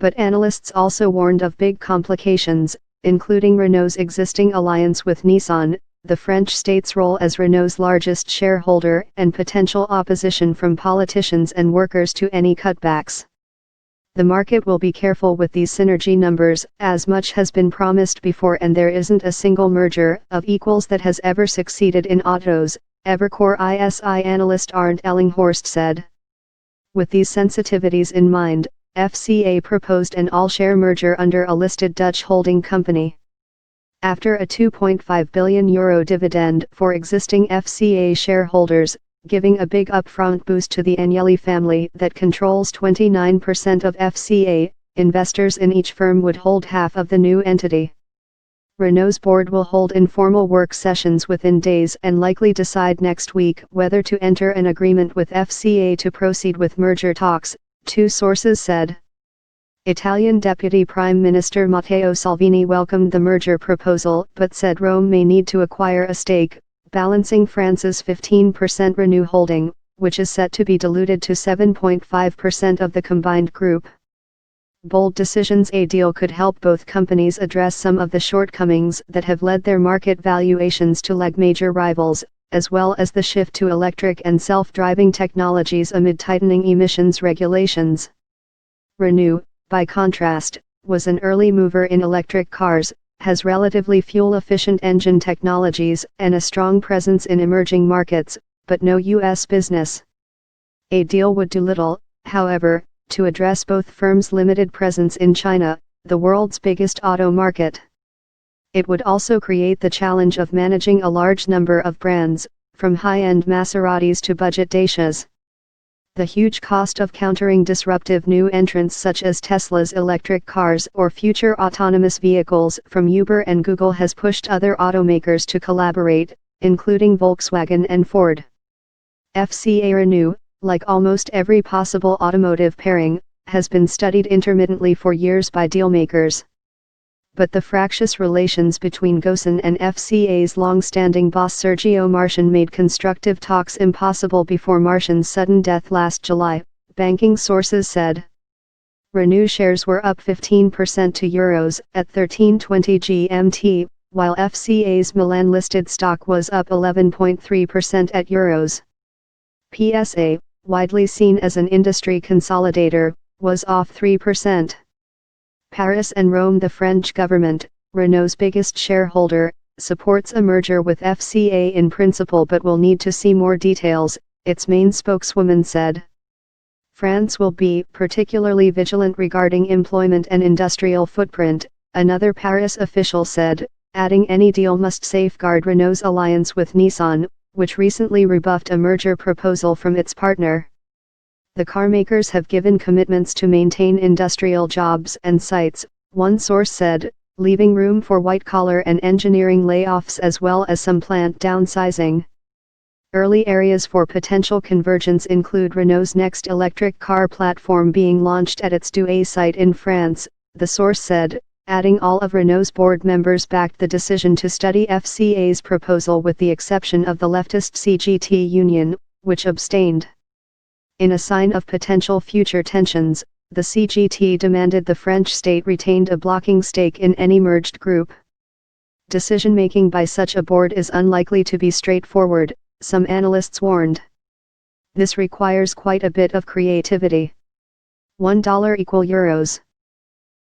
But analysts also warned of big complications, including Renault's existing alliance with Nissan, the French state's role as Renault's largest shareholder, and potential opposition from politicians and workers to any cutbacks. The market will be careful with these synergy numbers, as much has been promised before and there isn't a single merger of equals that has ever succeeded in autos, Evercore ISI analyst Arndt Ellinghorst said. With these sensitivities in mind, FCA proposed an all-share merger under a listed Dutch holding company. After a €2.5 billion dividend for existing FCA shareholders, giving a big upfront boost to the Agnelli family that controls 29% of FCA, investors in each firm would hold half of the new entity. Renault's board will hold informal work sessions within days and likely decide next week whether to enter an agreement with FCA to proceed with merger talks, two sources said. Italian Deputy Prime Minister Matteo Salvini welcomed the merger proposal but said Rome may need to acquire a stake, balancing France's 15% Renault holding, which is set to be diluted to 7.5% of the combined group. Bold decisions. A deal could help both companies address some of the shortcomings that have led their market valuations to lag major rivals, as well as the shift to electric and self-driving technologies amid tightening emissions regulations. Renault, by contrast, was an early mover in electric cars, has relatively fuel-efficient engine technologies and a strong presence in emerging markets, but no U.S. business. A deal would do little, however, to address both firms' limited presence in China, the world's biggest auto market. It would also create the challenge of managing a large number of brands, from high-end Maseratis to budget Dacias. The huge cost of countering disruptive new entrants such as Tesla's electric cars or future autonomous vehicles from Uber and Google has pushed other automakers to collaborate, including Volkswagen and Ford. FCA Renault, like almost every possible automotive pairing, has been studied intermittently for years by dealmakers. But the fractious relations between Ghosn and FCA's long-standing boss Sergio Marchionne made constructive talks impossible before Marchionne's sudden death last July, banking sources said. Renault shares were up 15% to euros at 13:20 GMT, while FCA's Milan-listed stock was up 11.3% at euros. PSA, widely seen as an industry consolidator, was off 3%. Paris and Rome. The French government, Renault's biggest shareholder, supports a merger with FCA in principle but will need to see more details, its main spokeswoman said. France will be particularly vigilant regarding employment and industrial footprint, another Paris official said, adding any deal must safeguard Renault's alliance with Nissan, which recently rebuffed a merger proposal from its partner. The carmakers have given commitments to maintain industrial jobs and sites, one source said, leaving room for white-collar and engineering layoffs as well as some plant downsizing. Early areas for potential convergence include Renault's next electric car platform being launched at its Douai site in France, the source said, adding all of Renault's board members backed the decision to study FCA's proposal with the exception of the leftist CGT Union, which abstained. In a sign of potential future tensions, the CGT demanded the French state retained a blocking stake in any merged group. Decision-making by such a board is unlikely to be straightforward, some analysts warned. This requires quite a bit of creativity. $1 equal euros.